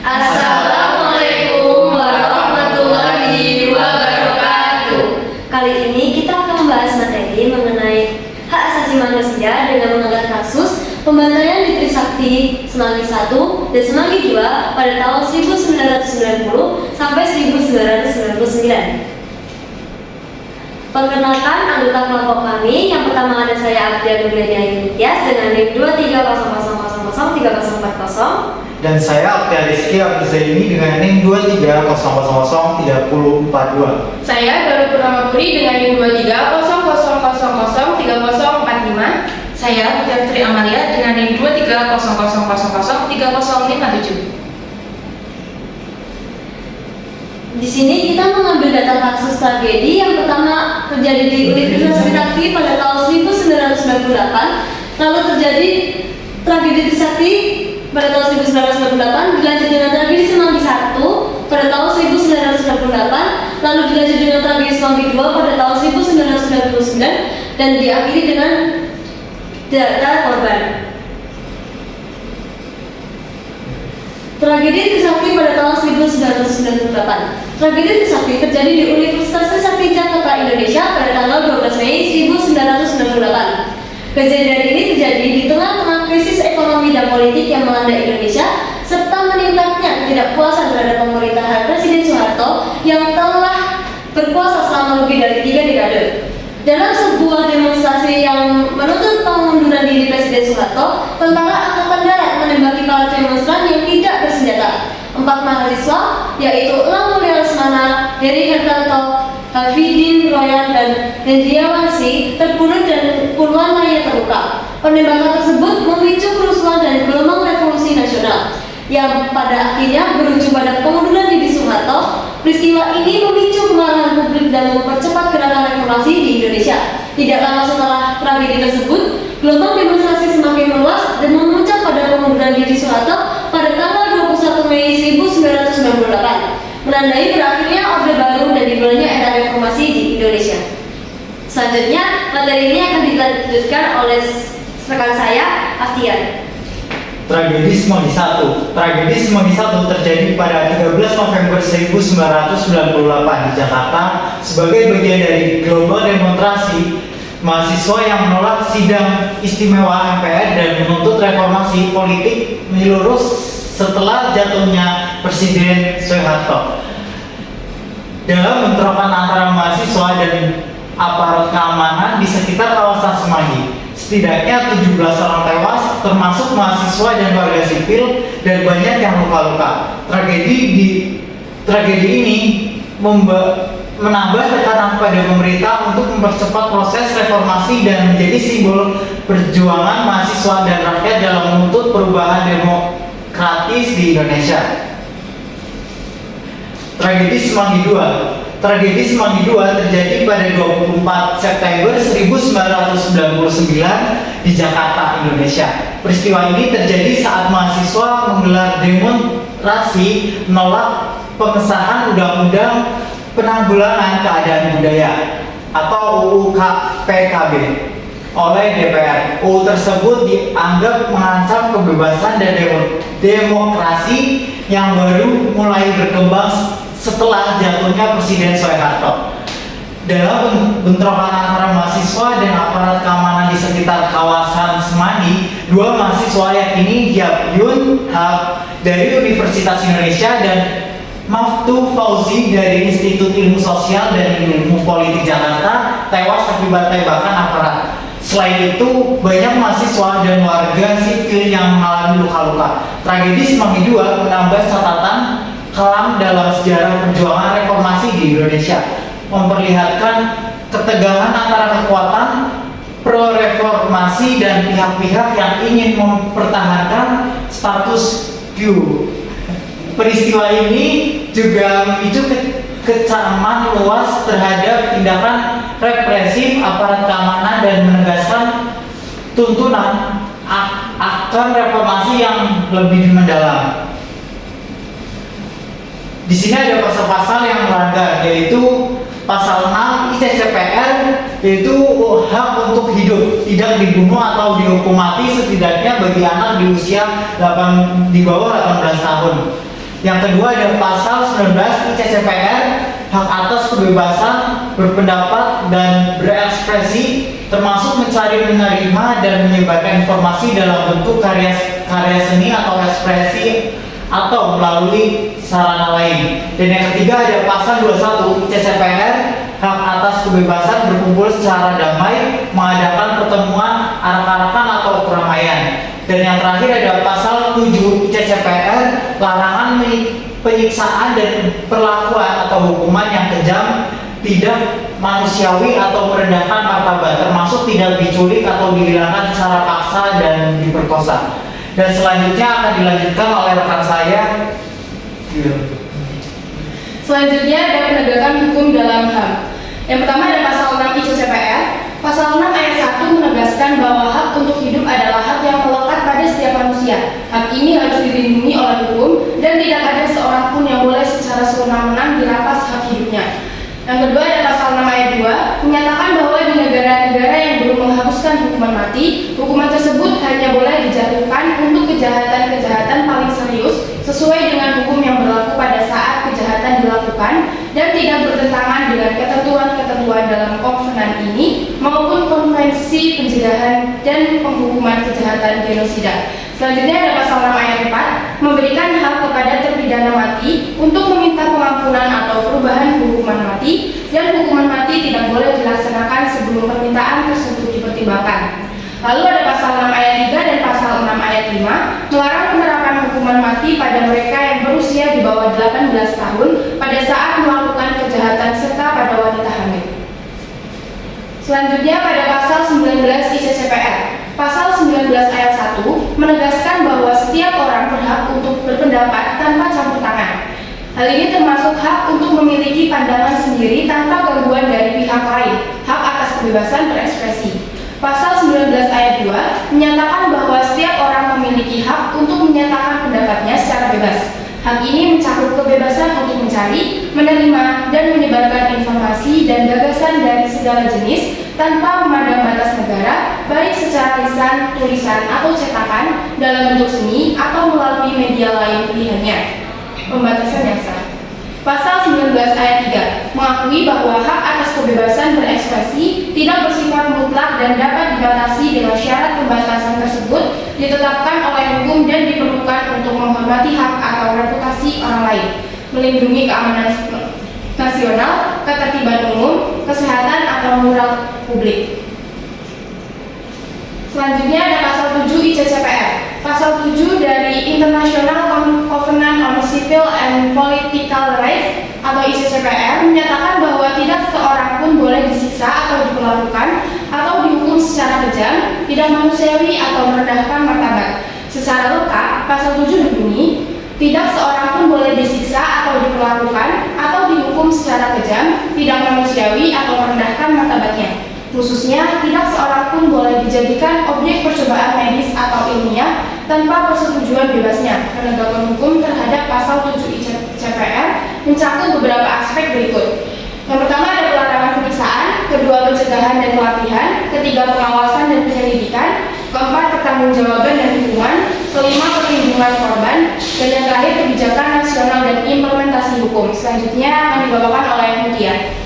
Assalamualaikum warahmatullahi wabarakatuh. Kali ini kita akan membahas materi mengenai hak asasi manusia dengan mengangkat kasus pembantaian di Trisakti Semanggi 1 dan Semanggi 2 pada tahun 1990 sampai 1999. Perkenalkan anggota kelompok kami. Yang pertama ada saya Abdia Nugrania Nitias dengan NIM 2300003040. Dan saya Abdia Rizky Abduzaini dengan NIM 2300003042. Saya Galuh Purnamapuri dengan NIM 2300003045. Saya Putri Amalia dengan NIM 2300003057. Di sini kita mengambil data kasus tragedi yang pertama terjadi di Universitas Trisakti pada tahun 1998, lalu terjadi tragedi Trisakti pada tahun 1998, dilanjut dengan tragedi Semanggi 1 pada tahun 1998, lalu dilanjut dengan tragedi Semanggi 2 pada tahun 1999, dan diakhiri dengan data korban. Tragedi Trisakti pada tahun 1998. Tragedi Trisakti terjadi di Universitas Trisakti Jakarta, Indonesia pada tanggal 12 Mei 1998. Kejadian ini terjadi di tengah-tengah krisis ekonomi dan politik yang melanda Indonesia serta meningkatnya ketidakpuasan terhadap pemerintahan Presiden Soeharto yang telah berkuasa selama lebih dari 3 dekade. Dalam sebuah demonstrasi yang menuntut pengunduran diri Presiden Soeharto, tentara Angkatan Darat menembaki para demonstran yang tidak bersenjata. 4 mahasiswa, yaitu Elang Mulia Lesmana, Heri Hertanto, Hafidin Royan, dan Hendriawansi terbunuh dan puluhan lainnya terluka. Penembakan tersebut memicu kerusuhan dan gelombang revolusi nasional yang pada akhirnya berujung pada pengunduran diri Soeharto. Peristiwa ini memicu kemarahan publik dan mempercepat gerakan reformasi di Indonesia. Tidak lama setelah tragedi tersebut, gelombang demonstrasi semakin meluas dan memuncak pada pengunduran diri Soeharto pada tanggal 21 Mei 1998, menandai berakhirnya Orde Baru dan dimulainya era reformasi di Indonesia. Selanjutnya, materi ini akan dilanjutkan oleh rekan saya, Aftian. Tragedi Semanggi 1. Tragedi Semanggi 1 terjadi pada 13 November 1998 di Jakarta sebagai bagian dari gelombang demonstrasi mahasiswa yang menolak sidang istimewa MPR dan menuntut reformasi politik menyeluruh setelah jatuhnya Presiden Soeharto. Dalam bentrokan antara mahasiswa dan aparat keamanan di sekitar kawasan Semanggi, setidaknya 17 orang tewas, termasuk mahasiswa dan warga sipil, dan banyak yang luka-luka. Tragedi ini menambah tekanan pada pemerintah untuk mempercepat proses reformasi dan menjadi simbol perjuangan mahasiswa dan rakyat dalam menuntut perubahan demokratis di Indonesia. Tragedi Semanggi 2. Tragedi Semanggi 2 terjadi pada 24 September 1999 di Jakarta, Indonesia. Peristiwa ini terjadi saat mahasiswa menggelar demonstrasi menolak pengesahan Undang-Undang Penanggulangan Keadaan Budaya atau UU PKB oleh DPR. UU tersebut dianggap mengancam kebebasan dan demokrasi yang baru mulai berkembang setelah jatuhnya Presiden Soeharto. Dalam bentrokan antara mahasiswa dan aparat keamanan di sekitar kawasan Semanggi, 2 mahasiswa yakni Yap Yun Hak dari Universitas Indonesia dan Maftu Fauzi dari Institut Ilmu Sosial dan Ilmu Politik Jakarta tewas akibat tembakan aparat. Selain itu, banyak mahasiswa dan warga sipil yang mengalami luka-luka. Tragedi Semanggi 2 menambah catatan kelam dalam sejarah perjuangan reformasi di Indonesia, memperlihatkan ketegangan antara kekuatan pro-reformasi dan pihak-pihak yang ingin mempertahankan status quo. Peristiwa ini juga memicu kecaman luas terhadap tindakan represif aparat keamanan dan menegaskan tuntunan akan reformasi yang lebih mendalam. Di sini ada pasal-pasal yang melanggar, yaitu pasal 6 ICCPR, yaitu hak untuk hidup, tidak dibunuh atau dihukum mati setidaknya bagi anak di usia di bawah 18 tahun. Yang kedua ada pasal 19 ICCPR, hak atas kebebasan berpendapat dan berekspresi, termasuk mencari, menerima, dan menyebarkan informasi dalam bentuk karya seni atau ekspresi atau melalui sarana lain. Dan yang ketiga ada pasal 21 ICCPR, hak atas kebebasan berkumpul secara damai, mengadakan pertemuan, arak-arakan atau keramaian. Dan yang terakhir ada pasal 7 ICCPR, larangan penyiksaan dan perlakuan atau hukuman yang kejam, tidak manusiawi atau merendahkan martabat, termasuk tidak diculik atau dihilangkan secara paksa dan diperkosa. Dan selanjutnya akan dilanjutkan oleh rekan saya. Selanjutnya ada penegakan hukum dalam HAM. Yang pertama ada pasal 6 ICCPR. Pasal 6 ayat 1 menegaskan bahwa hak untuk hidup adalah hak yang melekat pada setiap manusia. Hak ini harus dilindungi oleh hukum dan tidak ada seorang pun yang boleh secara sewenang-wenang dirampas hak hidupnya. Yang kedua ada pasal 6 ayat 2 menyatakan bahwa di negara-negara yang belum menghapuskan hukuman mati, hukuman tersebut hanya boleh dijatuhkan untuk kejahatan-kejahatan paling serius sesuai dengan hukum yang berlaku pada saat kejahatan dilakukan dan tidak bertentangan dengan ketentuan-ketentuan dalam konvenan ini maupun konvensi pencegahan dan penghukuman kejahatan genosida. Selanjutnya ada pasal 6 ayat 4 memberikan hak kepada terpidana mati untuk meminta pengampunan atau perubahan hukuman mati, dan hukuman mati tidak boleh dilaksanakan sebelum permintaan tersebut dipertimbangkan. Lalu ada pasal 6 ayat 3 dan pasal 6 ayat 5 melarang penerapan hukuman mati pada mereka yang berusia di bawah 18 tahun pada saat melakukan kejahatan serta pada wanita hamil. Selanjutnya pada pasal 19 ICCPR. Pasal 19 ayat 1 menegaskan bahwa setiap orang berhak untuk berpendapat tanpa campur tangan. Hal ini termasuk hak untuk memiliki pandangan sendiri tanpa gangguan dari pihak lain, hak atas kebebasan berekspresi. Pasal 19 ayat 2 menyatakan bahwa setiap orang memiliki hak untuk menyatakan pendapatnya secara bebas. Hak ini mencakup kebebasan untuk mencari, menerima, dan menyebarkan informasi dan gagasan dari segala jenis tanpa memandang batas negara, baik secara lisan, tulisan, atau cetakan, dalam bentuk seni, atau melalui media lain pilihannya. Pembatasan yang sah. Pasal 19 ayat 3 mengakui bahwa hak atas kebebasan berekspresi tidak bersifat mutlak dan dapat dibatasi dengan syarat pembatasan tersebut ditetapkan oleh hukum dan diperlukan untuk menghormati hak atau reputasi orang lain, melindungi keamanan nasional, ketertiban umum, kesehatan atau moral publik. Selanjutnya ada pasal 7 ICCPR. Pasal 7 dari International Covenant on Civil and Political Rights atau ICCPR menyatakan bahwa tidak seorang pun boleh disiksa atau diperlakukan atau dihukum secara kejam, tidak manusiawi atau merendahkan martabat. Secara lengkap, pasal 7 berbunyi, tidak seorang pun boleh disiksa atau diperlakukan atau dihukum secara kejam, tidak manusiawi atau merendahkan martabatnya. Khususnya, tidak seorang pun boleh dijadikan objek percobaan medis atau ilmiah tanpa persetujuan bebasnya. Penegakan hukum terhadap pasal 7 ICCPR mencakup beberapa aspek berikut. Yang pertama ada pelarangan pemiksaan, kedua pencegahan dan pelatihan, ketiga pengawasan dan penyelidikan, keempat pertanggungjawaban dan hukuman, kelima perlindungan korban, dan yang terakhir kebijakan nasional dan implementasi hukum. Selanjutnya akan dibawakan oleh Mutia.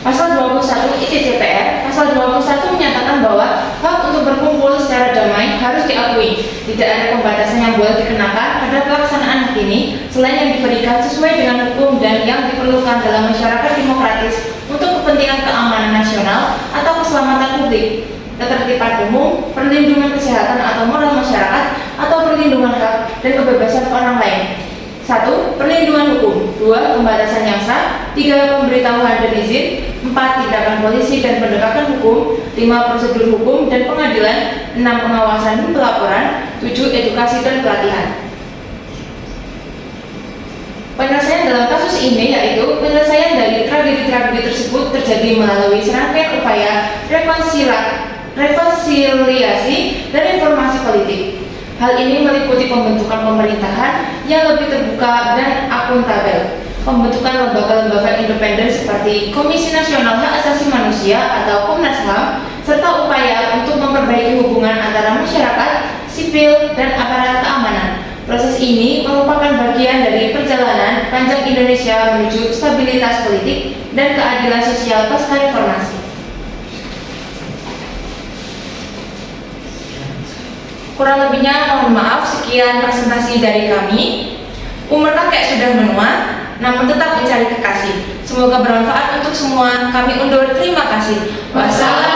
Pasal 21 ICCPR, pasal 21 menyatakan bahwa hak untuk berkumpul secara damai harus diakui. Tidak ada pembatasan yang boleh dikenakan pada pelaksanaan hak ini selain yang diberikan sesuai dengan hukum dan yang diperlukan dalam masyarakat demokratis untuk kepentingan keamanan nasional atau keselamatan publik, ketertiban umum, perlindungan kesehatan atau moral masyarakat, atau perlindungan hak dan kebebasan orang lain. 1. Perlindungan hukum. 2. Pembatasan yang sah. 3. Pemberitahuan dan izin. 4. Tindakan polisi dan penegakan hukum. 5. Prosedur hukum dan pengadilan. 6. Pengawasan dan pelaporan. 7. Edukasi dan pelatihan. Penyelesaian dalam kasus ini yaitu penyelesaian dari tragedi-tragedi tersebut terjadi melalui serangkaian upaya rekonsiliasi dan informasi politik. Hal ini meliputi pembentukan pemerintahan yang lebih terbuka dan akuntabel, pembentukan lembaga-lembaga independen seperti Komisi Nasional Hak Asasi Manusia atau Komnas HAM, serta upaya untuk memperbaiki hubungan antara masyarakat, sipil, dan aparat keamanan, Proses ini merupakan bagian dari perjalanan panjang Indonesia menuju stabilitas politik dan keadilan sosial pasca reformasi. Kurang lebihnya mohon maaf, sekian presentasi dari kami. Umur kakek sudah menua, namun tetap mencari kekasih. Semoga bermanfaat untuk semua. Kami undur, terima kasih. Wassalamualaikum.